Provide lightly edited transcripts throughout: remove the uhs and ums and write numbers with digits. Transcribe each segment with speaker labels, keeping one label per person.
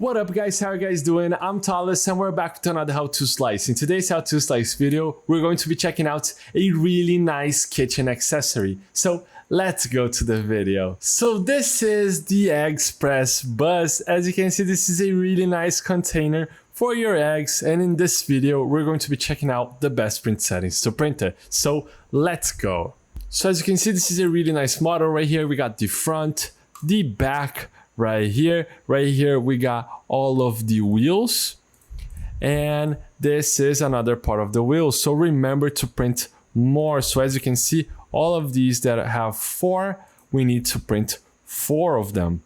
Speaker 1: What up guys, how are you guys doing? I'm Thales and we're back with another how to slice. In today's how to slice video, we're going to be checking out a really nice kitchen accessory. So let's go to the video. So this is the Eggspress Bus. As you can see, this is a really nice container for your eggs, and in this video we're going to be checking out the best print settings to print it. So let's go. So as you can see, this is a really nice model. Right here we got the front, the back. Right here we got all of the wheels, and this is another part of the wheels. So remember to print more. So as you can see, all of these that have 4, we need to print 4 of them,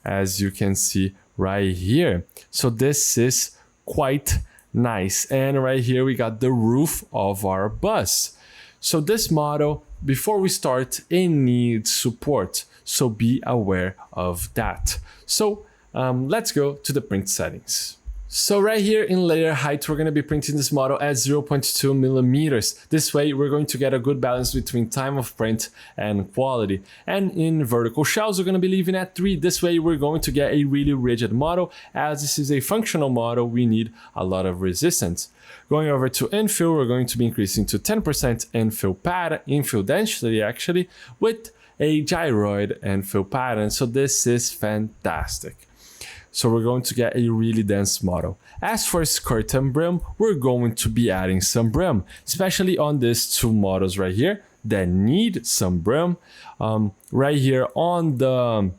Speaker 1: as you can see right here. So this is quite nice. And right here we got the roof of our bus. So this model, before we start, it needs support. So be aware of that. So let's go to the print settings. So right here in layer height, we're going to be printing this model at 0.2 millimeters. This way we're going to get a good balance between time of print and quality. And in vertical shelves, we're going to be leaving at 3. This way we're going to get a really rigid model. As this is a functional model, we need a lot of resistance. Going over to infill, we're going to be increasing to 10% infill density actually, with a gyroid and fill pattern. So this is fantastic. So we're going to get a really dense model. As for skirt and brim, we're going to be adding some brim, especially on these 2 models right here that need some brim. Right here on the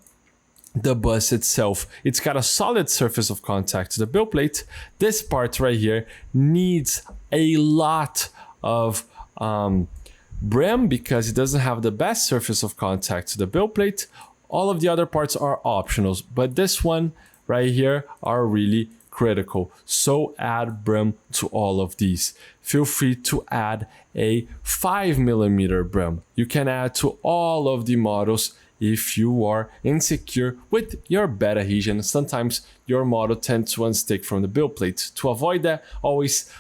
Speaker 1: bus itself, it's got a solid surface of contact to the build plate. This part right here needs a lot of brim because it doesn't have the best surface of contact to the build plate. All of the other parts are optionals, but this one right here are really critical. So add brim to all of these. Feel free to add a 5mm brim. You can add to all of the models if you are insecure with your bed adhesion. Sometimes your model tends to unstick from the build plate. To avoid that, always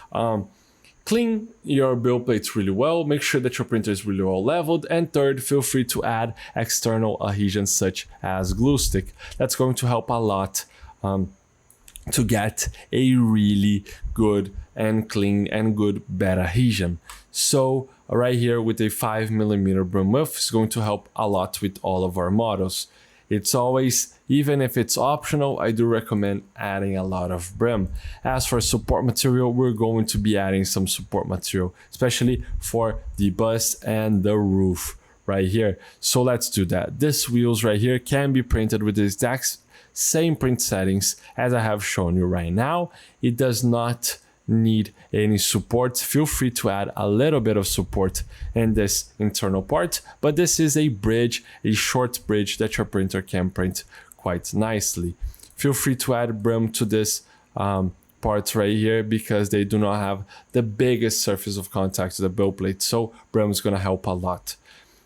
Speaker 1: clean your build plates really well, make sure that your printer is really well leveled, and third, feel free to add external adhesions such as glue stick. That's going to help a lot to get a really good and clean and good bed adhesion. So right here with a 5mm brim width is going to help a lot with all of our models. It's always, even if it's optional, I do recommend adding a lot of brim. As for support material, we're going to be adding some support material, especially for the bus and the roof right here. So let's do that. These wheels right here can be printed with the exact same print settings as I have shown you right now. It does not need any support. Feel free to add a little bit of support in this internal part, but this is a bridge, a short bridge that your printer can print quite nicely. Feel free to add brim to this part right here because they do not have the biggest surface of contact to the build plate, so brim is going to help a lot.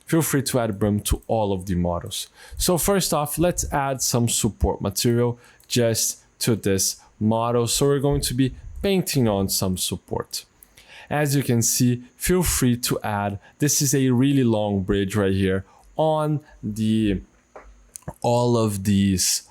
Speaker 1: Feel free to add brim to all of the models. So first off, let's add some support material just to this model. So we're going to be painting on some support. As you can see, feel free to add, this is a really long bridge right here on all of these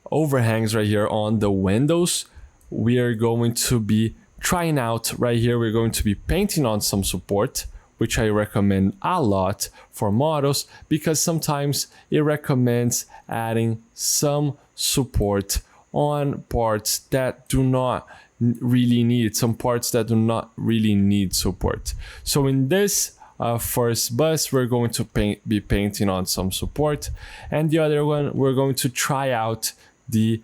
Speaker 1: overhangs right here on the windows. We are going to be trying out right here, we're going to be painting on some support, which I recommend a lot for models because sometimes it recommends adding some support on parts that do not really need, some parts that do not really need support. So in this first bus, we're going to be painting on some support, and the other one, we're going to try out the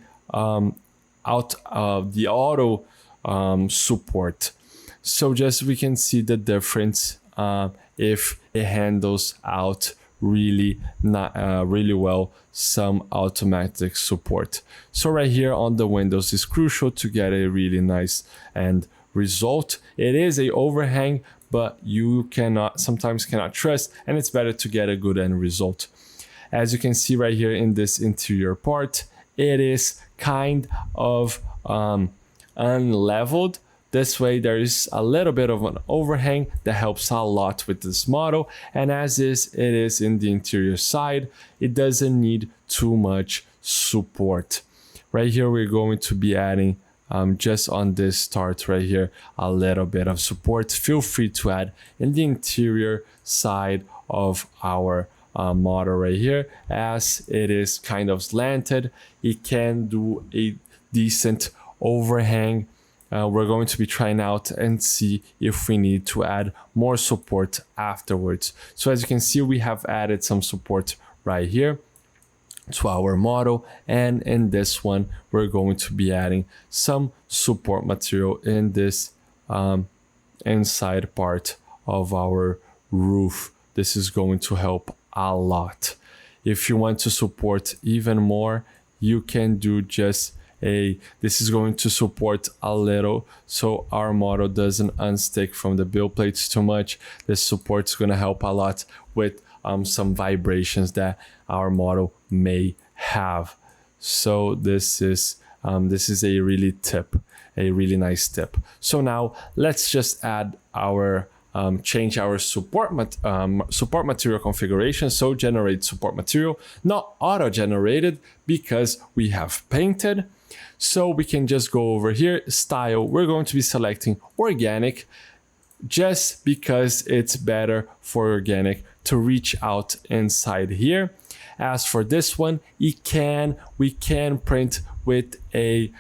Speaker 1: auto support. So just we can see the difference if it handles out really well some automatic support. So right here on the windows is crucial to get a really nice end result. It is a overhang, but you sometimes cannot trust, and it's better to get a good end result. As you can see right here in this interior part, it is kind of unleveled. This way there is a little bit of an overhang that helps a lot with this model, and as it is in the interior side, it doesn't need too much support. right here we're going to be adding just on this start right here a little bit of support. Feel free to add in the interior side of our model right here, as it is kind of slanted. It can do a decent overhang. We're going to be trying out and see if we need to add more support afterwards. So as you can see, we have added some support right here to our model, and in this one we're going to be adding some support material in this inside part of our roof. This is going to help a lot. If you want to support even more, you can do just this is going to support a little so our model doesn't unstick from the build plates too much. This support is going to help a lot with some vibrations that our model may have. So this is a really nice tip. So now let's just add our change our support material configuration. So generate support material, not auto generated because we have painted. So we can just go over here, style, we're going to be selecting organic, just because it's better for organic to reach out inside here. As for this one, we can print with a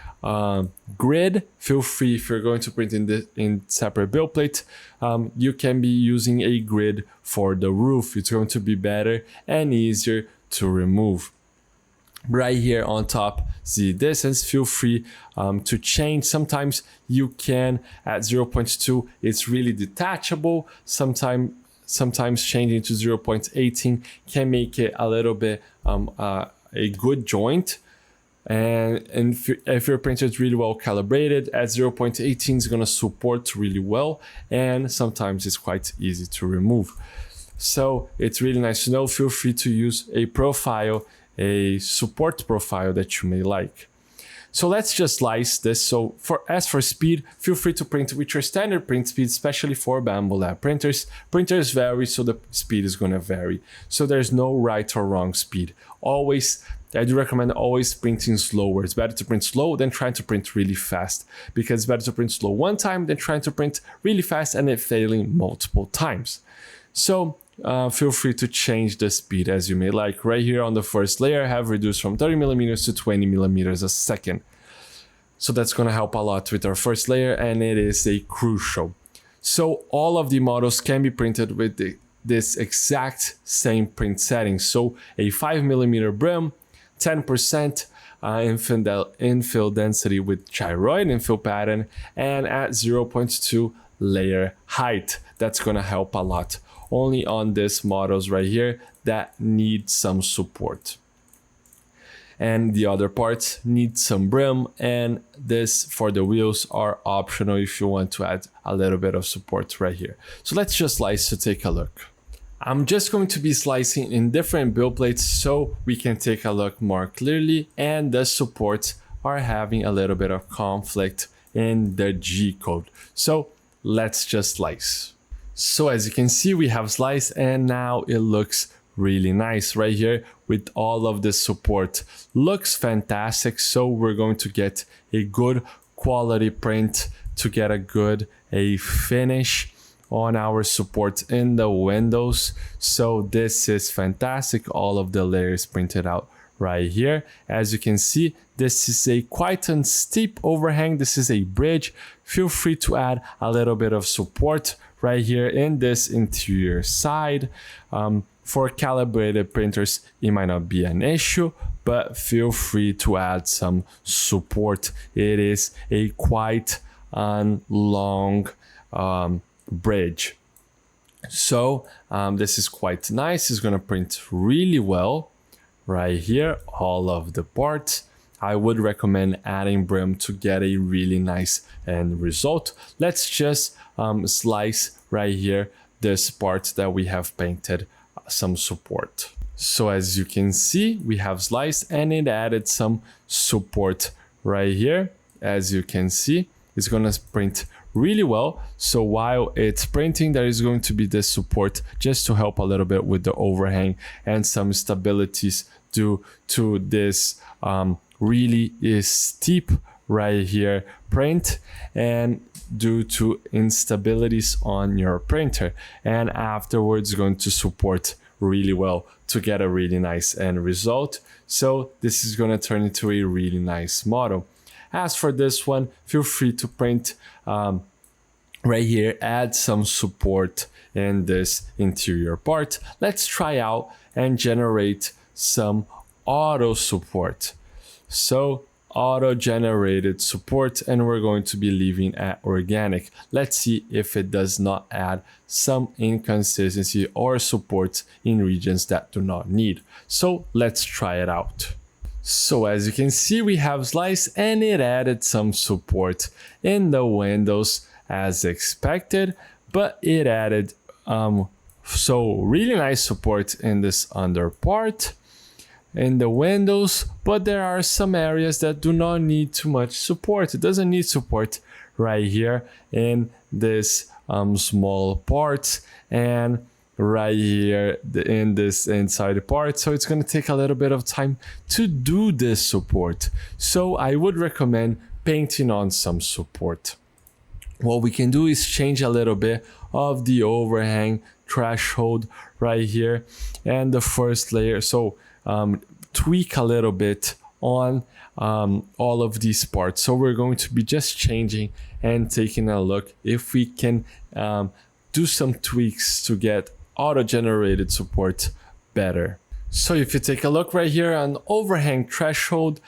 Speaker 1: grid. Feel free, if you're going to print in separate build plate, you can be using a grid for the roof. It's going to be better and easier to remove. Right here on top, the distance, feel free to change. Sometimes you can at 0.2, it's really detachable. Sometimes changing to 0.18 can make it a little bit a good joint. And if your printer is really well calibrated, at 0.18 is going to support really well, and sometimes it's quite easy to remove. So it's really nice to know. Feel free to use a profile, a support profile that you may like. So let's just slice this. So as for speed, feel free to print with your standard print speed, especially for Bambu Lab printers. Printers vary, so the speed is going to vary. So there's no right or wrong speed. I do recommend always printing slower. It's better to print slow than trying to print really fast, because it's better to print slow one time than trying to print really fast and it failing multiple times. So feel free to change the speed as you may like. Right here on the first layer, I have reduced from 30 millimeters to 20 millimeters a second. So that's going to help a lot with our first layer, and it is a crucial. So all of the models can be printed with this exact same print setting. So a 5 millimeter brim, 10% infill density with gyroid infill pattern, and at 0.2 layer height. That's going to help a lot. Only on these models right here that need some support. And the other parts need some brim, and this for the wheels are optional if you want to add a little bit of support right here. So let's just slice to take a look. I'm just going to be slicing in different build plates so we can take a look more clearly, and the supports are having a little bit of conflict in the G code. So let's just slice. So as you can see, we have sliced, and now it looks really nice right here with all of the support. Looks fantastic. So we're going to get a good quality print to get a finish on our support in the windows. So this is fantastic. All of the layers printed out right here. As you can see, this is a quite a steep overhang. This is a bridge. Feel free to add a little bit of support right here in this interior side. For calibrated printers, it might not be an issue, but feel free to add some support. It is a quite long bridge. So this is quite nice. It's going to print really well right here, all of the parts. I would recommend adding brim to get a really nice end result. Let's just slice right here this part that we have painted some support. So as you can see, we have sliced and it added some support right here. As you can see, it's going to print really well. So while it's printing, there is going to be this support just to help a little bit with the overhang and some stabilities due to this really steep right here print, and due to instabilities on your printer, and afterwards going to support really well to get a really nice end result. So this is going to turn into a really nice model. As for this one, feel free to print right here, add some support in this interior part. Let's try out and generate some auto support. So auto generated support, and we're going to be leaving at organic. Let's see if it does not add some inconsistency or support in regions that do not need. So let's try it out. So as you can see, we have slice, and it added some support in the windows as expected, but it added so really nice support in this under part in the windows, but there are some areas that do not need too much support. It doesn't need support right here in this small parts, and right here in this inside part. So it's going to take a little bit of time to do this support. So I would recommend painting on some support. What we can do is change a little bit of the overhang threshold right here and the first layer. So tweak a little bit on all of these parts. So we're going to be just changing and taking a look if we can do some tweaks to get auto-generated support better. So if you take a look right here on overhang threshold,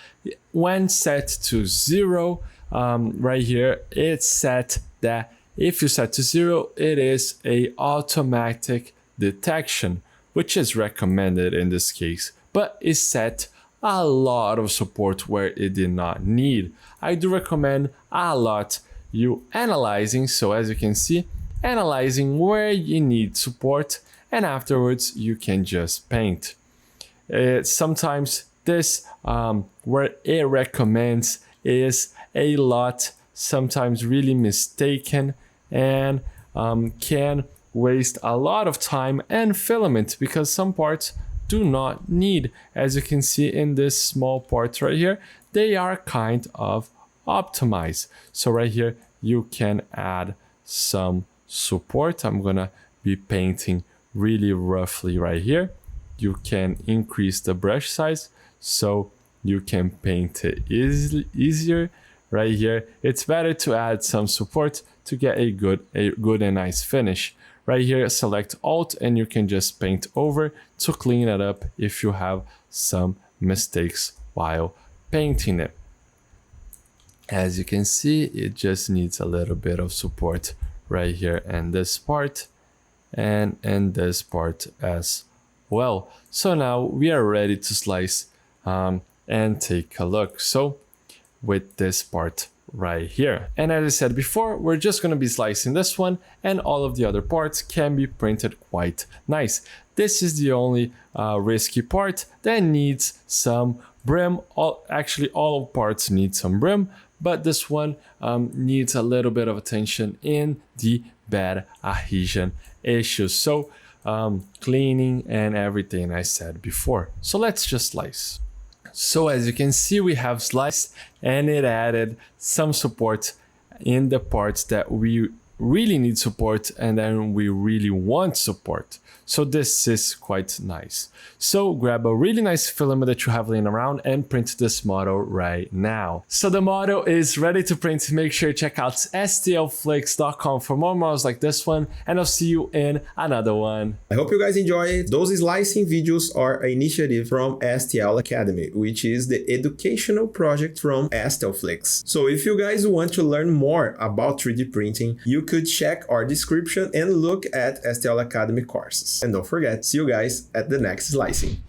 Speaker 1: when set to 0, right here, it's set that if you set to 0, it is a automatic detection, which is recommended in this case, but is set a lot of support where it did not need. I do recommend a lot you analyzing. So as you can see, analyzing where you need support, and afterwards you can just paint. Sometimes this where it recommends is a lot, sometimes really mistaken, and can waste a lot of time and filament because some parts do not need. As you can see in this small part right here, they are kind of optimized. So right here you can add some support. I'm gonna be painting really roughly right here. You can increase the brush size so you can paint it easier right here. It's better to add some support to get a good and nice finish. Right here, select Alt and you can just paint over to clean it up if you have some mistakes while painting it. As you can see, it just needs a little bit of support right here in this part and in this part as well. So now we are ready to slice and take a look. So with this part right here. And as I said before, we're just going to be slicing this one, and all of the other parts can be printed quite nice. This is the only risky part that needs some brim. Actually, all parts need some brim, but this one needs a little bit of attention in the bad adhesion issues. So cleaning and everything I said before. So let's just slice. So as you can see, we have sliced and it added some support in the parts that we really need support and then we really want support. So this is quite nice. So grab a really nice filament that you have laying around and print this model right now. So the model is ready to print. Make sure you check out stlflix.com for more models like this one, and I'll see you in another one.
Speaker 2: I hope you guys enjoy it. Those slicing videos are an initiative from STL Academy, which is the educational project from STL Flix. So if you guys want to learn more about 3D printing, you could check our description and look at STL Academy courses. And don't forget, see you guys at the next slicing.